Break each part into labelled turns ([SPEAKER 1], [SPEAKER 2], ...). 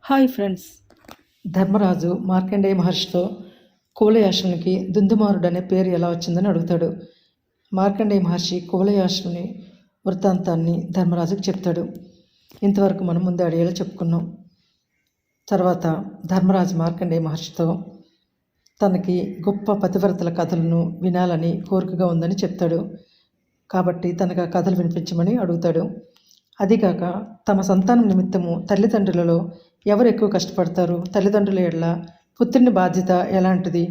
[SPEAKER 1] Hi friends. Dharmaraju Markandeya మహర్షితో కువలయాశ్వునికి దుందుమారుడు అనే పేరు ఎలా వచ్చిందని అడుగుతాడు. మార్కండేయ మహర్షి కువలయాశ్వుని వృత్తాంతాన్ని ధర్మరాజుకు చెప్తాడు. ఇంతవరకు మనం ముందు అడిగేలా చెప్పుకున్నాం. తర్వాత ధర్మరాజు మార్కండేయ మహర్షితో తనకి గొప్ప పతివ్రతల కథలను వినాలని కోరికగా ఉందని చెప్తాడు. కాబట్టి తనకు ఆ కథలు వినిపించమని అడుగుతాడు. అదిగాక తమ సంతానం నిమిత్తము తల్లిదండ్రులలో ఎవరు ఎక్కువ కష్టపడతారు, తల్లిదండ్రుల ఎడల పుత్రుని బాధ్యత ఎలాంటిది,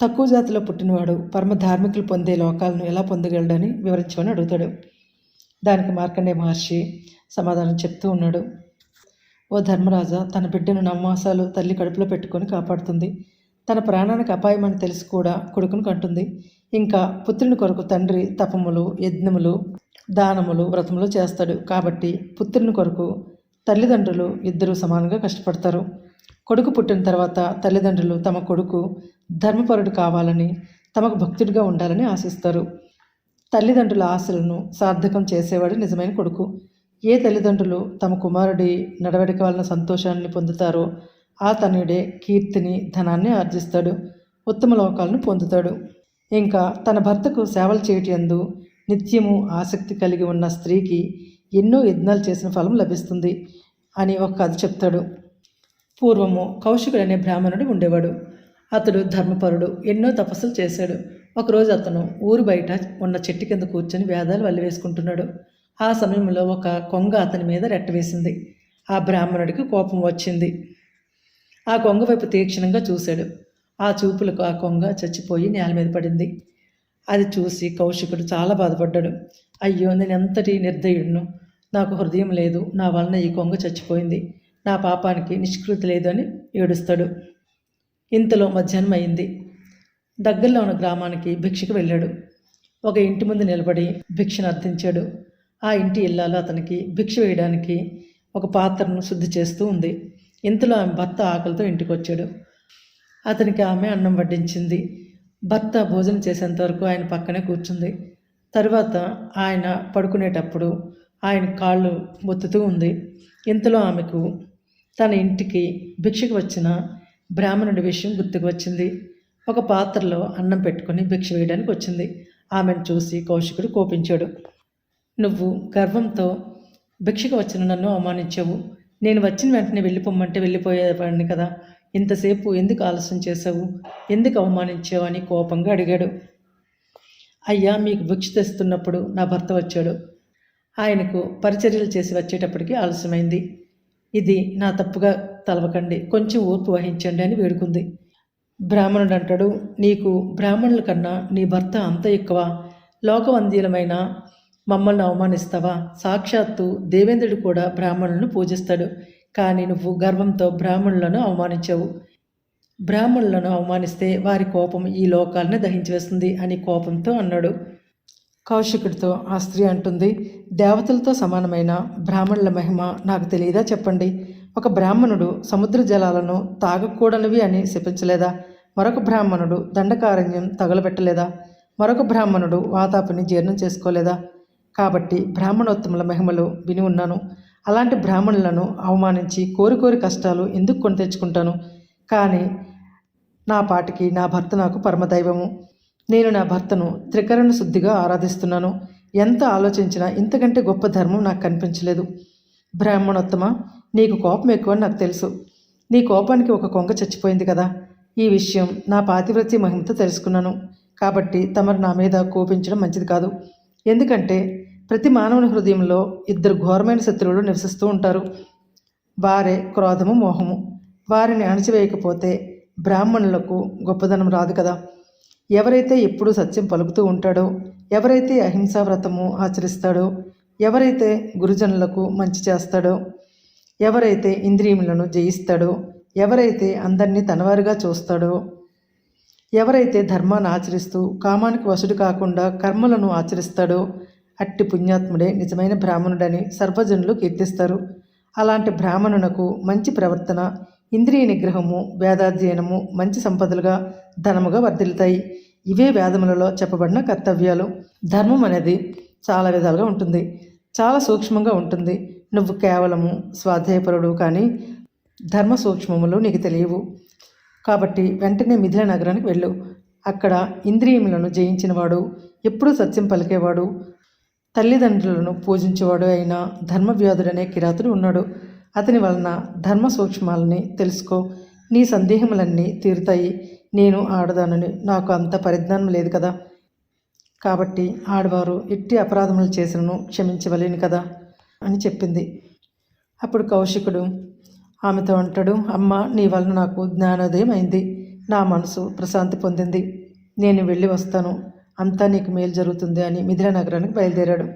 [SPEAKER 1] తక్కువ జాతిలో పుట్టినవాడు పరమ ధార్మికులు పొందే లోకాలను ఎలా పొందగలడని వివరించమని అడుగుతాడు. దానికి మార్కండేయ మహర్షి సమాధానం చెప్తూ ఉన్నాడు. ఓ ధర్మరాజా, తన బిడ్డను నమ్మాసాలు తల్లి కడుపులో పెట్టుకొని కాపాడుతుంది. తన ప్రాణానికి అపాయమని తెలిసి కూడా కొడుకును కంటుంది. ఇంకా పుత్రుని కొరకు తండ్రి తపములు, యజ్ఞములు, దానములు, వ్రతములు చేస్తాడు. కాబట్టి పుత్రుని కొరకు తల్లిదండ్రులు ఇద్దరూ సమానంగా కష్టపడతారు. కొడుకు పుట్టిన తర్వాత తల్లిదండ్రులు తమ కొడుకు ధర్మపరుడు కావాలని, తమకు భక్తుడిగా ఉండాలని ఆశిస్తారు. తల్లిదండ్రుల ఆశలను సార్థకం చేసేవాడు నిజమైన కొడుకు. ఏ తల్లిదండ్రులు తమ కుమారుడి నడవడిక వలన సంతోషాన్ని పొందుతారో ఆ తనయుడే కీర్తిని, ధనాన్ని ఆర్జిస్తాడు, ఉత్తమ లోకాలను పొందుతాడు. ఇంకా తన భర్తకు సేవలు చేయటందు నిత్యము ఆసక్తి కలిగి ఉన్న స్త్రీకి ఎన్నో యజ్ఞాలు చేసిన ఫలం లభిస్తుంది అని ఒక కథ చెప్తాడు. పూర్వము కౌశికుడు అనే బ్రాహ్మణుడు ఉండేవాడు. అతడు ధర్మపరుడు, ఎన్నో తపస్సులు చేశాడు. ఒకరోజు అతను ఊరు బయట ఉన్న చెట్టు కింద కూర్చొని వేదాలు వల్లివేసుకుంటున్నాడు. ఆ సమయంలో ఒక కొంగ అతని మీద రెట్టవేసింది. ఆ బ్రాహ్మణుడికి కోపం వచ్చింది. ఆ కొంగ వైపు తీక్షణంగా చూశాడు. ఆ చూపులకు ఆ కొంగ చచ్చిపోయి నేల మీద పడింది. అది చూసి కౌశికుడు చాలా బాధపడ్డాడు. అయ్యో, నేను ఎంతటి నిర్దయుడును, నాకు హృదయం లేదు, నా వలన ఈ కొంగ చచ్చిపోయింది, నా పాపానికి నిష్కృతి లేదు అని ఏడుస్తాడు. ఇంతలో మధ్యాహ్నం అయింది. దగ్గరలో ఉన్న గ్రామానికి భిక్షకు వెళ్ళాడు. ఒక ఇంటి ముందు నిలబడి భిక్షను అర్థించాడు. ఆ ఇంటి ఇల్లాలు అతనికి భిక్ష వేయడానికి ఒక పాత్రను శుద్ధి చేస్తూ ఉంది. ఇంతలో ఆమె భర్త ఆకలితో ఇంటికి వచ్చాడు. అతనికి ఆమె అన్నం వడ్డించింది. భర్త భోజనం చేసేంత వరకు ఆయన పక్కనే కూర్చుంది. తర్వాత ఆయన పడుకునేటప్పుడు ఆయన కాళ్ళు ఒత్తుతూ ఉంది. ఇంతలో ఆమెకు తన ఇంటికి భిక్షకు వచ్చిన బ్రాహ్మణుడి విషయం గుర్తుకు వచ్చింది. ఒక పాత్రలో అన్నం పెట్టుకొని భిక్ష వేయడానికి వచ్చింది. ఆమెను చూసి కౌశికుడు కోపించాడు. నువ్వు గర్వంతో భిక్షకు వచ్చిన నన్ను అవమానించావు. నేను వచ్చిన వెంటనే వెళ్ళిపోమ్మంటే వెళ్ళిపోయేవాడిని కదా, ఇంతసేపు ఎందుకు ఆలస్యం చేశావు, ఎందుకు అవమానించావు అని కోపంగా అడిగాడు. అయ్యా, మీకు భిక్ష తెస్తున్నప్పుడు నా భర్త వచ్చాడు. ఆయనకు పరిచర్యలు చేసి వచ్చేటప్పటికి ఆలస్యమైంది. ఇది నా తప్పుగా తలవకండి, కొంచెం ఓర్పు వహించండి అని వేడుకుంది. బ్రాహ్మణుడు అంటాడు, నీకు బ్రాహ్మణుల కన్నా నీ భర్త అంత ఎక్కువ? లోకవంద్యులమైన మమ్మల్ని అవమానిస్తావా? సాక్షాత్తు దేవేంద్రుడు కూడా బ్రాహ్మణులను పూజిస్తాడు. కానీ నువ్వు గర్వంతో బ్రాహ్మణులను అవమానించావు. బ్రాహ్మణులను అవమానిస్తే వారి కోపం ఈ లోకాలను దహించివేస్తుంది అని కోపంతో అన్నాడు. కౌశికుడితో ఆ స్త్రీ అంటుంది, దేవతలతో సమానమైన బ్రాహ్మణుల మహిమ నాకు తెలియదా చెప్పండి. ఒక బ్రాహ్మణుడు సముద్ర జలాలను తాగకూడనివి అని శపించలేదా? మరొక బ్రాహ్మణుడు దండకారణ్యం తగులబెట్టలేదా? మరొక బ్రాహ్మణుడు వాతాపిని జీర్ణం చేసుకోలేదా? కాబట్టి బ్రాహ్మణోత్తముల మహిమలు విని ఉన్నాను. అలాంటి బ్రాహ్మణులను అవమానించి కోరి కష్టాలు ఎందుకు కొని తెచ్చుకుంటాను? కానీ నా పాటికి నా భర్త నాకు పరమదైవము. నేను నా భర్తను త్రికరణ శుద్ధిగా ఆరాధిస్తున్నాను. ఎంత ఆలోచించినా ఇంతకంటే గొప్ప ధర్మం నాకు కనిపించలేదు. బ్రాహ్మణోత్తమ, నీకు కోపం ఎక్కువని నాకు తెలుసు. నీ కోపానికి ఒక కొంగ చచ్చిపోయింది కదా. ఈ విషయం నా పాతివ్రత్య మహిమతో తెలుసుకున్నాను. కాబట్టి తమరు నా మీద కోపించడం మంచిది కాదు. ఎందుకంటే ప్రతి మానవుని హృదయంలో ఇద్దరు ఘోరమైన శత్రువులు నివసిస్తూ ఉంటారు. వారే క్రోధము, మోహము. వారిని అణచివేయకపోతే బ్రాహ్మణులకు గొప్పదనం రాదు కదా. ఎవరైతే ఎప్పుడూ సత్యం పలుకుతూ ఉంటాడో, ఎవరైతే అహింసా వ్రతము ఆచరిస్తాడో, ఎవరైతే గురుజనులకు మంచి చేస్తాడో, ఎవరైతే ఇంద్రియములను జయిస్తాడో, ఎవరైతే అందరినీ తనవారుగా చూస్తాడో, ఎవరైతే ధర్మాన్ని ఆచరిస్తూ కామానికి వశుడు కాకుండా కర్మలను ఆచరిస్తాడో, అట్టి పుణ్యాత్ముడే నిజమైన బ్రాహ్మణుడని సర్వజనులు కీర్తిస్తారు. అలాంటి బ్రాహ్మణునకు మంచి ప్రవర్తన, ఇంద్రియ నిగ్రహము, వేదాధ్యయనము మంచి సంపదలుగా, ధనముగా వర్ధిల్లుతాయి. ఇవే వేదములలో చెప్పబడిన కర్తవ్యాలు. ధర్మం అనేది చాలా విధాలుగా ఉంటుంది, చాలా సూక్ష్మంగా ఉంటుంది. నువ్వు కేవలము స్వాధ్యాయపరుడు కానీ ధర్మ సూక్ష్మములు నీకు తెలియవు. కాబట్టి వెంటనే మిథిల నగరానికి వెళ్ళు. అక్కడ ఇంద్రియములను జయించినవాడు, ఎప్పుడూ సత్యం పలికేవాడు, తల్లిదండ్రులను పూజించేవాడు అయిన ధర్మవ్యాధుడనే కిరాతుడు ఉన్నాడు. అతని వలన ధర్మ సూక్ష్మాలని తెలుసుకో. నీ సందేహములన్నీ తీరుతాయి. నేను ఆడదానని నాకు అంత పరిజ్ఞానం లేదు కదా. కాబట్టి ఆడవారు ఎట్టి అపరాధములు చేసినను క్షమించవలేను కదా అని చెప్పింది. అప్పుడు కౌశికుడు ఆమెతో అంటాడు, అమ్మ, నీ వలన నాకు జ్ఞానోదయం అయింది. నా మనసు ప్రశాంతి పొందింది. నేను వెళ్ళి వస్తాను. అంతా నీకు మేలు జరుగుతుంది అని మిథిల నగరానికి బయలుదేరాడు.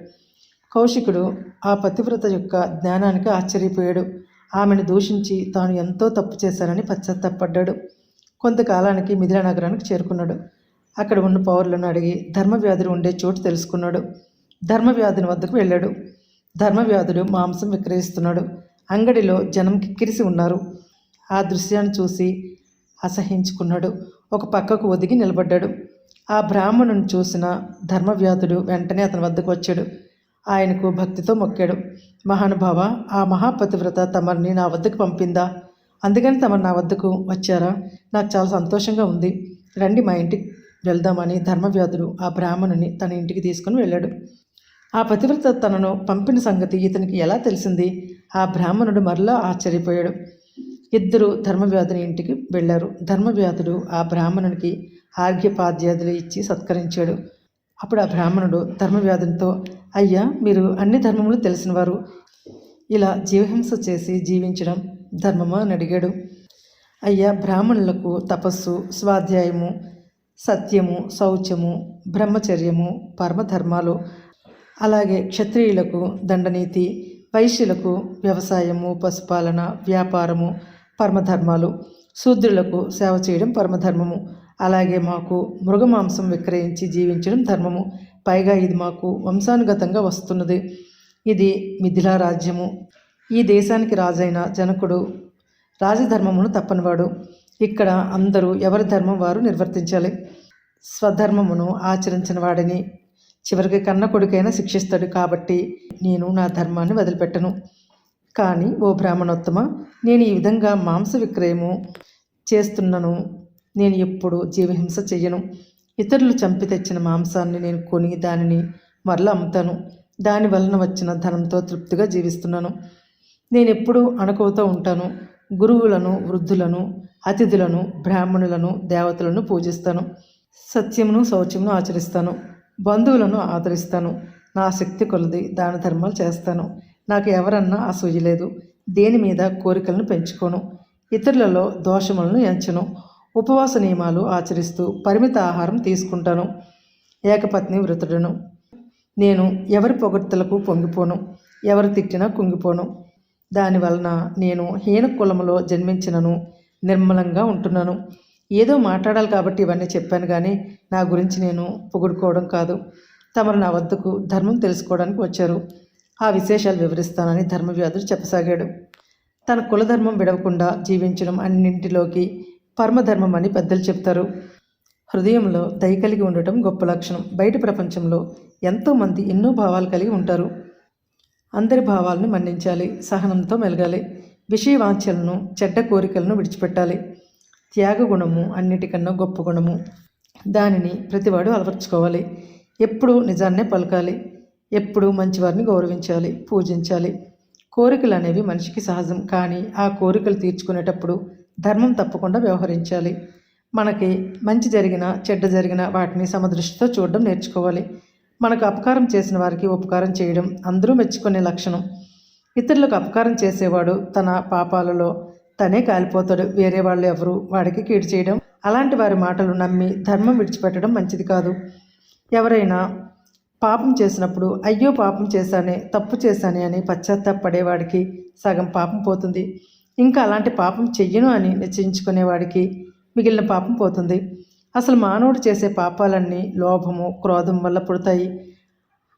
[SPEAKER 1] కౌశికుడు ఆ పతివ్రత యొక్క జ్ఞానానికి ఆశ్చర్యపోయాడు. ఆమెను దూషించి తాను ఎంతో తప్పు చేశానని పశ్చాత్తాపడ్డాడు. కొంతకాలానికి మిథిల నగరానికి చేరుకున్నాడు. అక్కడ ఉన్న పౌరులను అడిగి ధర్మవ్యాధుడు ఉండే చోటు తెలుసుకున్నాడు. ధర్మవ్యాధుని వద్దకు వెళ్ళాడు. ధర్మవ్యాధుడు మాంసం విక్రయిస్తున్నాడు. అంగడిలో జనం కిక్కిరిసి ఉన్నారు. ఆ దృశ్యాన్ని చూసి అసహించుకున్నాడు. ఒక పక్కకు ఒదిగి నిలబడ్డాడు. ఆ బ్రాహ్మణుని చూసిన ధర్మవ్యాధుడు వెంటనే అతని వద్దకు వచ్చాడు. ఆయనకు భక్తితో మొక్కాడు. మహానుభావ, ఆ మహాపతివ్రత తమరిని నా వద్దకు పంపిందా? అందుకని తమరు నా వద్దకు వచ్చారా? నాకు చాలా సంతోషంగా ఉంది. రండి, మా ఇంటికి వెళ్దామని ధర్మవ్యాధుడు ఆ బ్రాహ్మణుని తన ఇంటికి తీసుకుని వెళ్ళాడు. ఆ పతివ్రత తనను పంపిన సంగతి ఇతనికి ఎలా తెలిసింది? ఆ బ్రాహ్మణుడు మరలా ఆశ్చర్యపోయాడు. ఇద్దరు ధర్మవ్యాధుని ఇంటికి వెళ్ళారు. ధర్మవ్యాధుడు ఆ బ్రాహ్మణునికి ఆర్ఘ్యపాద్యాదులు ఇచ్చి సత్కరించాడు. అప్పుడు ఆ బ్రాహ్మణుడు ధర్మవ్యాధునితో, అయ్యా, మీరు అన్ని ధర్మములు తెలిసినవారు. ఇలా జీవహింస చేసి జీవించడం ధర్మమా అని అడిగాడు. అయ్యా, బ్రాహ్మణులకు తపస్సు, స్వాధ్యాయము, సత్యము, శౌచము, బ్రహ్మచర్యము పరమధర్మాలు. అలాగే క్షత్రియులకు దండనీతి, వైశ్యులకు వ్యవసాయము, పశుపాలన, వ్యాపారము పరమధర్మాలు. శూద్రులకు సేవ చేయడం పరమధర్మము. అలాగే మాకు మృగమాంసం విక్రయించి జీవించడం ధర్మము. పైగా ఇది మాకు వంశానుగతంగా వస్తున్నది. ఇది మిథిలా రాజ్యము. ఈ దేశానికి రాజైన జనకుడు రాజధర్మమును తప్పనివాడు. ఇక్కడ అందరూ ఎవరి ధర్మం వారు నిర్వర్తించాలి. స్వధర్మమును ఆచరించిన వాడిని చివరికి కన్న కొడుకైనా శిక్షిస్తాడు. కాబట్టి నేను నా ధర్మాన్ని వదిలిపెట్టను. కానీ ఓ బ్రాహ్మణోత్తమ, నేను ఈ విధంగా మాంస విక్రయము చేస్తున్నాను. నేను ఎప్పుడు జీవహింస చెయ్యను. ఇతరులు చంపి తెచ్చిన మాంసాన్ని నేను కొని దానిని మరలా అమ్ముతాను. దాని వలన వచ్చిన ధనంతో తృప్తిగా జీవిస్తున్నాను. నేను ఎప్పుడూ అణకువతో ఉంటాను. గురువులను, వృద్ధులను, అతిథులను, బ్రాహ్మణులను, దేవతలను పూజిస్తాను. సత్యమును, శౌచమును ఆచరిస్తాను. బంధువులను ఆదరిస్తాను. నా శక్తి కొలది దాన ధర్మాలు చేస్తాను. నాకు ఎవరన్నా అసూయ లేదు. దేని మీద కోరికలను పెంచుకోను. ఇతరులలో దోషములను ఎంచను. ఉపవాస నియమాలు ఆచరిస్తూ పరిమిత ఆహారం తీసుకుంటాను. ఏకపత్ని వృతుడను. నేను ఎవరి పొగడ్తలకు పొంగిపోను. ఎవరు తిట్టినా కుంగిపోను. దానివలన నేను హీన కులములో జన్మించినను నిర్మలంగా ఉంటున్నాను. ఏదో మాట్లాడాలి కాబట్టి ఇవన్నీ చెప్పాను, కానీ నా గురించి నేను పొగుడుకోవడం కాదు. తమరు నా వద్దకు ధర్మం తెలుసుకోవడానికి వచ్చారు. ఆ విశేషాలు వివరిస్తానని ధర్మవ్యాధుడు చెప్పసాగాడు. తన కులధర్మం విడవకుండా జీవించడం అన్నింటిలోకి పరమధర్మం అని పెద్దలు చెప్తారు. హృదయంలో దయ కలిగి ఉండటం గొప్ప లక్షణం. బయట ప్రపంచంలో ఎంతోమంది ఎన్నో భావాలు కలిగి ఉంటారు. అందరి భావాలను మన్నించాలి. సహనంతో మెలగాలి. విషయవాంఛలను, చెడ్డ కోరికలను విడిచిపెట్టాలి. త్యాగ గుణము అన్నిటికన్నా గొప్ప గుణము. దానిని ప్రతివాడు అలవర్చుకోవాలి. ఎప్పుడూ నిజాన్నే పలకాలి. ఎప్పుడూ మంచివారిని గౌరవించాలి, పూజించాలి. కోరికలు అనేవి మనిషికి సహజం, కానీ ఆ కోరికలు తీర్చుకునేటప్పుడు ధర్మం తప్పకుండా వ్యవహరించాలి. మనకి మంచి జరిగినా చెడ్డ జరిగినా వాటిని సమదృష్టితో చూడడం నేర్చుకోవాలి. మనకు అపకారం చేసిన వారికి ఉపకారం చేయడం అందరూ మెచ్చుకునే లక్షణం. ఇతరులకు అపకారం చేసేవాడు తన పాపాలలో తనే కాలిపోతాడు. వేరే వాళ్ళు ఎవరు వాడికి కీడు చేయడం, అలాంటి వారి మాటలు నమ్మి ధర్మం విడిచిపెట్టడం మంచిది కాదు. ఎవరైనా పాపం చేసినప్పుడు అయ్యో పాపం చేశానే, తప్పు చేశానే అని పశ్చాత్తాపడేవాడికి సగం పాపం పోతుంది. ఇంకా అలాంటి పాపం చెయ్యను అని నిశ్చయించుకునేవాడికి మిగిలిన పాపం పోతుంది. అసలు మానవుడు చేసే పాపాలన్నీ లోభము, క్రోధం వల్ల పుడతాయి.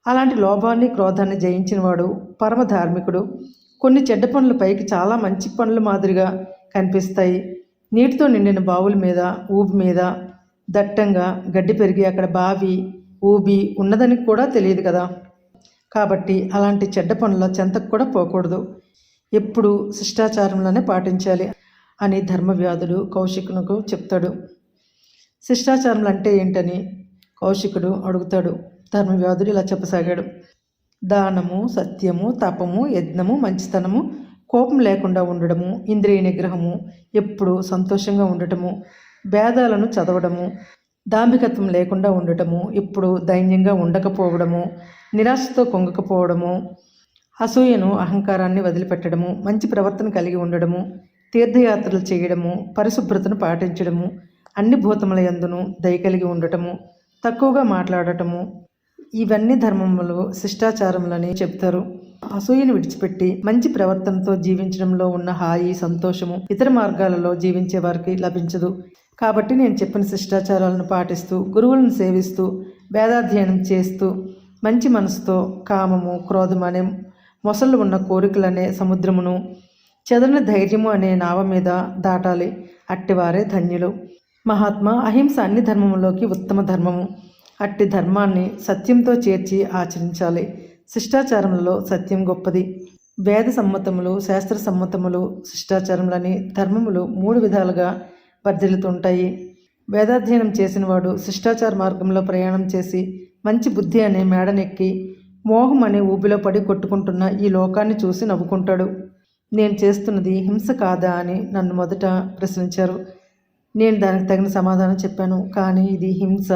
[SPEAKER 1] అలాంటి లోభాన్ని, క్రోధాన్ని జయించిన వాడు పరమ ధార్మికుడు. కొన్ని చెడ్డ పనుల పైకి చాలా మంచి పనుల మాదిరిగా కనిపిస్తాయి. నీటితో నిండిన బావుల మీద, ఊబి మీద దట్టంగా గడ్డి పెరిగి అక్కడ బావి, ఊబి ఉన్నదని కూడా తెలియదు కదా. కాబట్టి అలాంటి చెడ్డ పనుల చెంతకు కూడా పోకూడదు. ఎప్పుడు శిష్టాచారంలోనే పాటించాలి అని ధర్మవ్యాధుడు కౌశికునకు చెప్తాడు. శిష్టాచారములు అంటే ఏంటని కౌశికుడు అడుగుతాడు. ధర్మవ్యాధుడు ఇలా చెప్పసాగాడు. దానము, సత్యము, తపము, యజ్ఞము, మంచితనము, కోపం లేకుండా ఉండడము, ఇంద్రియ నిగ్రహము, ఎప్పుడు సంతోషంగా ఉండటము, భేదాలను చదవడము, దాంభికత్వం లేకుండా ఉండటము, ఎప్పుడు దైన్యంగా ఉండకపోవడము, నిరాశతో కుంగకపోవడము, అసూయను, అహంకారాన్ని వదిలిపెట్టడము, మంచి ప్రవర్తన కలిగి ఉండడము, తీర్థయాత్రలు చేయడము, పరిశుభ్రతను పాటించడము, అన్ని భూతముల యందును దయ కలిగి ఉండటము, తక్కువగా మాట్లాడటము, ఇవన్నీ ధర్మములు శిష్టాచారములని చెప్తారు. అసూయను విడిచిపెట్టి మంచి ప్రవర్తనతో జీవించడంలో ఉన్న హాయి, సంతోషము ఇతర మార్గాలలో జీవించే వారికి లభించదు. కాబట్టి నేను చెప్పిన శిష్టాచారాలను పాటిస్తూ, గురువులను సేవిస్తూ, వేదాధ్యయనం చేస్తూ, మంచి మనసుతో కామము, క్రోధము అనే మొసళ్ళు ఉన్న కోరికలనే సముద్రమును, చెదరని ధైర్యము అనే నావ మీద దాటాలి. అట్టివారే ధన్యులు. మహాత్మా, అహింస అన్ని ధర్మములోకి ఉత్తమ ధర్మము. అట్టి ధర్మాన్ని సత్యంతో చేర్చి ఆచరించాలి. శిష్టాచారములలో సత్యం గొప్పది. వేద సమ్మతములు, శాస్త్ర సమ్మతములు, శిష్టాచారములని ధర్మములు 3 విధాలుగా వర్ధిల్లుతుంటాయి. వేదాధ్యయనం చేసినవాడు శిష్టాచార మార్గంలో ప్రయాణం చేసి మంచి బుద్ధి అనే మేడనెక్కి మోహం అనే ఊబిలో పడి కొట్టుకుంటున్న ఈ లోకాన్ని చూసి నవ్వుకుంటాడు. నేను చేస్తున్నది హింస కాదా అని నన్ను మొదట ప్రశ్నించారు. నేను దానికి తగిన సమాధానం చెప్పాను. కానీ ఇది హింస,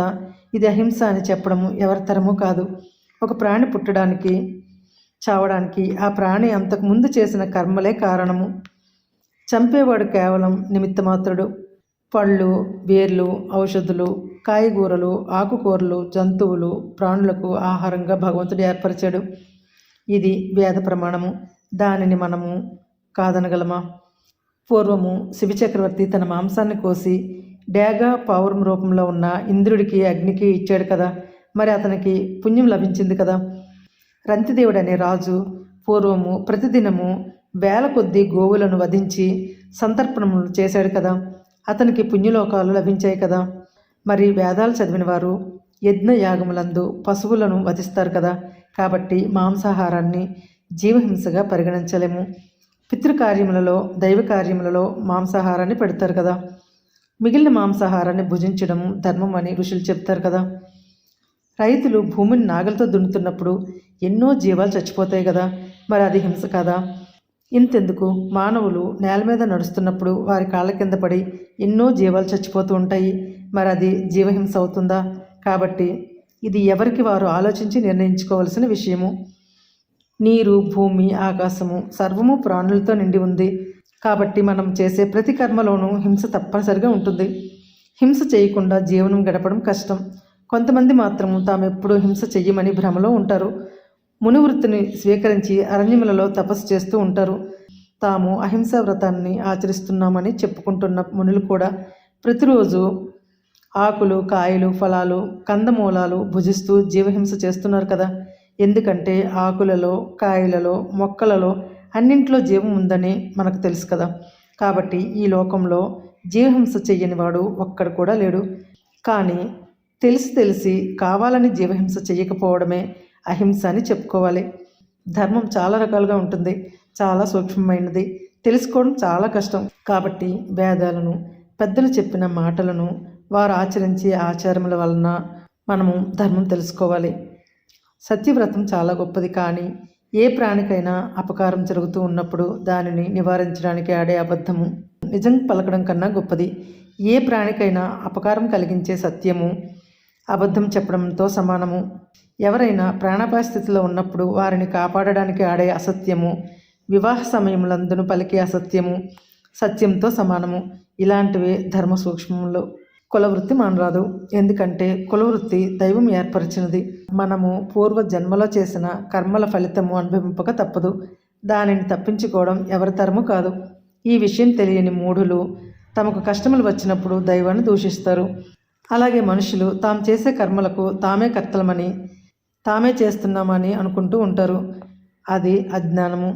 [SPEAKER 1] ఇది అహింస అని చెప్పడము ఎవరి తరమూ కాదు. ఒక ప్రాణి పుట్టడానికి, చావడానికి ఆ ప్రాణి అంతకు ముందు చేసిన కర్మలే కారణము. చంపేవాడు కేవలం నిమిత్తమాత్రుడు. పళ్ళు, వేర్లు, ఔషధులు, కాయగూరలు, ఆకుకూరలు, జంతువులు, ప్రాణులకు ఆహారంగా భగవంతుడు ఏర్పరిచాడు. ఇది వేద ప్రమాణము. దానిని మనము కాదనగలమా? పూర్వము శివచక్రవర్తి తన మాంసాన్ని కోసి డేగ పావురం రూపంలో ఉన్న ఇంద్రుడికి, అగ్నికి ఇచ్చాడు కదా. మరి అతనికి పుణ్యం లభించింది కదా. రంతిదేవుడు అనే రాజు పూర్వము ప్రతిదినము వేల కొద్దీ గోవులను వధించి సంతర్పణములు చేశాడు కదా. అతనికి పుణ్యలోకాలు లభించాయి కదా. మరి వేదాలు చదివిన వారు యజ్ఞ యాగములందు పశువులను వధిస్తారు కదా. కాబట్టి మాంసాహారాన్ని జీవహింసగా పరిగణించలేము. పితృకార్యములలో, దైవ కార్యములలో మాంసాహారాన్ని పెడతారు కదా. మిగిలిన మాంసాహారాన్ని భుజించడం ధర్మం అని ఋషులు చెప్తారు కదా. రైతులు భూమిని నాగలతో దున్నుతున్నప్పుడు ఎన్నో జీవాలు చచ్చిపోతాయి కదా. మరి అది హింస కదా. ఇంతెందుకు, మానవులు నేల మీద నడుస్తున్నప్పుడు వారి కాళ్ళ కింద పడి ఎన్నో జీవాలు చచ్చిపోతూ ఉంటాయి. మరి అది జీవహింస అవుతుందా? కాబట్టి ఇది ఎవరికి వారు ఆలోచించి నిర్ణయించుకోవాల్సిన విషయము. నీరు, భూమి, ఆకాశము సర్వము ప్రాణులతో నిండి ఉంది. కాబట్టి మనం చేసే ప్రతి కర్మలోనూ హింస తప్పనిసరిగా ఉంటుంది. హింస చేయకుండా జీవనం గడపడం కష్టం. కొంతమంది మాత్రము తామెప్పుడూ హింస చెయ్యమని భ్రమలో ఉంటారు. మునివృత్తిని స్వీకరించి అరణ్యములలో తపస్సు చేస్తూ ఉంటారు. తాము అహింసా వ్రతాన్ని ఆచరిస్తున్నామని చెప్పుకుంటున్న మునులు కూడా ప్రతిరోజు ఆకులు, కాయలు, ఫలాలు, కందమూలాలు భుజిస్తూ జీవహింస చేస్తున్నారు కదా. ఎందుకంటే ఆకులలో, కాయలలో, మొక్కలలో అన్నింట్లో జీవం ఉందని మనకు తెలుసు కదా. కాబట్టి ఈ లోకంలో జీవహింస చెయ్యని వాడు ఒక్కడు కూడా లేడు. కానీ తెలిసి కావాలని జీవహింస చెయ్యకపోవడమే అహింస అని చెప్పుకోవాలి. ధర్మం చాలా రకాలుగా ఉంటుంది. చాలా సూక్ష్మమైనది. తెలుసుకోవడం చాలా కష్టం. కాబట్టి వేదాలను, పెద్దలు చెప్పిన మాటలను, వారు ఆచరించే ఆచారముల వలన మనము ధర్మం తెలుసుకోవాలి. సత్యవ్రతం చాలా గొప్పది. కానీ ఏ ప్రాణికైనా అపకారం జరుగుతూ ఉన్నప్పుడు దానిని నివారించడానికి ఆడే అబద్ధము నిజం పలకడం కన్నా గొప్పది. ఏ ప్రాణికైనా అపకారం కలిగించే సత్యము అబద్ధం చెప్పడంతో సమానము. ఎవరైనా ప్రాణాపాయ స్థితిలో ఉన్నప్పుడు వారిని కాపాడడానికి ఆడే అసత్యము, వివాహ సమయములందును పలికే అసత్యము సత్యంతో సమానము. ఇలాంటివే ధర్మ సూక్ష్మములు. కులవృత్తి మానరాదు. ఎందుకంటే కులవృత్తి దైవం ఏర్పరిచినది. మనము పూర్వ జన్మలో చేసిన కర్మల ఫలితము అనుభవింపక తప్పదు. దానిని తప్పించుకోవడం ఎవరి తరము కాదు. ఈ విషయం తెలియని మూఢులు తమకు కష్టములు వచ్చినప్పుడు దైవాన్ని దూషిస్తారు. అలాగే మనుషులు తాము చేసే కర్మలకు తామే కర్తలమని, తామే చేస్తున్నామని అనుకుంటూ ఉంటారు. అది అజ్ఞానము.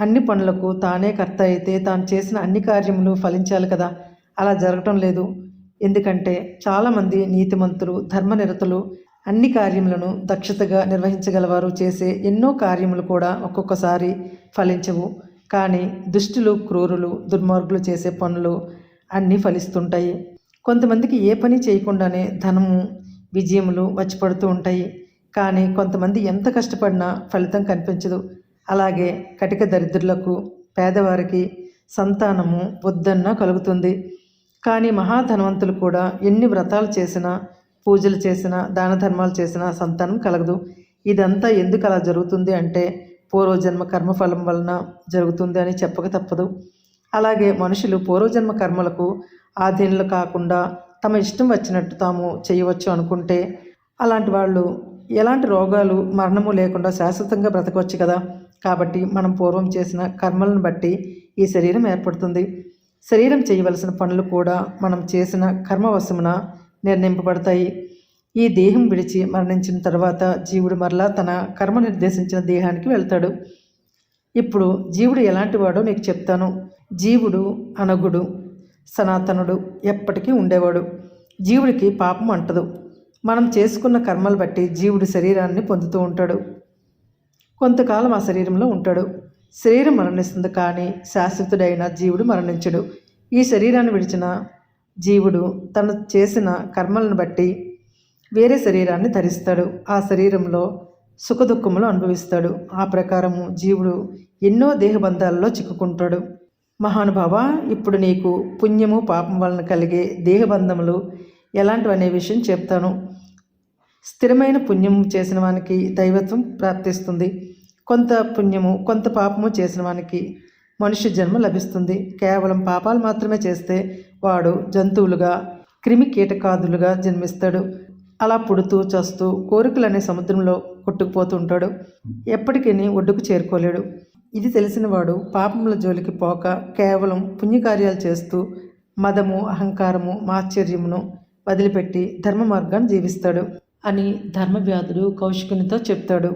[SPEAKER 1] అన్ని పనులకు తానే కర్త అయితే తాను చేసిన అన్ని కార్యములు ఫలించాలి కదా. అలా జరగటం లేదు. ఎందుకంటే చాలామంది నీతిమంతులు, ధర్మనిరతులు, అన్ని కార్యములను దక్షతగా నిర్వహించగలవారు చేసే ఎన్నో కార్యములు కూడా ఒక్కొక్కసారి ఫలించవు. కానీ దుష్టులు, క్రూరులు, దుర్మార్గులు చేసే పనులు అన్నీ ఫలిస్తుంటాయి. కొంతమందికి ఏ పని చేయకుండానే ధనము, విజయములు వచ్చి పడుతూ ఉంటాయి. కానీ కొంతమంది ఎంత కష్టపడినా ఫలితం కనిపించదు. అలాగే కటిక దరిద్రులకు, పేదవారికి సంతానము వద్దన్నా కలుగుతుంది. కానీ మహాధనవంతులు కూడా ఎన్ని వ్రతాలు చేసినా, పూజలు చేసినా, దాన ధర్మాలు చేసినా సంతానం కలగదు. ఇదంతా ఎందుకు అలా జరుగుతుంది అంటే పూర్వజన్మ కర్మఫలం వలన జరుగుతుంది అని చెప్పక తప్పదు. అలాగే మనుషులు పూర్వజన్మ కర్మలకు ఆధీనులు కాకుండా తమ ఇష్టం వచ్చినట్టు తాము చేయవచ్చు అనుకుంటే అలాంటి వాళ్ళు ఎలాంటి రోగాలు, మరణము లేకుండా శాశ్వతంగా బ్రతకవచ్చు కదా. కాబట్టి మనం పూర్వం చేసిన కర్మలను బట్టి ఈ శరీరం ఏర్పడుతుంది. శరీరం చేయవలసిన పనులు కూడా మనం చేసిన కర్మవశమున నిర్ణయింపబడతాయి. ఈ దేహం విడిచి మరణించిన తర్వాత జీవుడు మరలా తన కర్మ నిర్దేశించిన దేహానికి వెళ్తాడు. ఇప్పుడు జీవుడు ఎలాంటి వాడో నీకు చెప్తాను. జీవుడు అనగుడు, సనాతనుడు, ఎప్పటికీ ఉండేవాడు. జీవుడికి పాపం అంటదు. మనం చేసుకున్న కర్మలు బట్టి జీవుడు శరీరాన్ని పొందుతూ ఉంటాడు. కొంతకాలం ఆ శరీరంలో ఉంటాడు. శరీరం మరణిస్తుంది, కానీ శాశ్వతుడైన జీవుడు మరణించడు. ఈ శరీరాన్ని విడిచిన జీవుడు తను చేసిన కర్మలను బట్టి వేరే శరీరాన్ని ధరిస్తాడు. ఆ శరీరంలో సుఖదుఖములు అనుభవిస్తాడు. ఆ ప్రకారము జీవుడు ఎన్నో దేహబంధాలలో చిక్కుకుంటాడు. మహానుభావ, ఇప్పుడు నీకు పుణ్యము, పాపం వలన కలిగే దేహబంధములు ఎలాంటివనే విషయం చెప్తాను. స్థిరమైన పుణ్యము చేసిన వానికి దైవత్వం ప్రాప్తిస్తుంది. కొంత పుణ్యము, కొంత పాపము చేసిన వానికి మనుష్య జన్మ లభిస్తుంది. కేవలం పాపాలు మాత్రమే చేస్తే వాడు జంతువులుగా, క్రిమి కీటకాదులుగా జన్మిస్తాడు. అలా పుడుతూ చస్తూ కోరికలనే సముద్రంలో కొట్టుకుపోతూ ఉంటాడు. ఎప్పటికీ ఒడ్డుకు చేరుకోలేడు. ఇది తెలిసిన వాడు పాపముల జోలికి పోక కేవలం పుణ్యకార్యాలు చేస్తూ మదము, అహంకారము, మాశ్చర్యమును వదిలిపెట్టి ధర్మ మార్గాన్ని జీవిస్తాడు అని ధర్మవ్యాధుడు కౌశికునితో చెప్తాడు.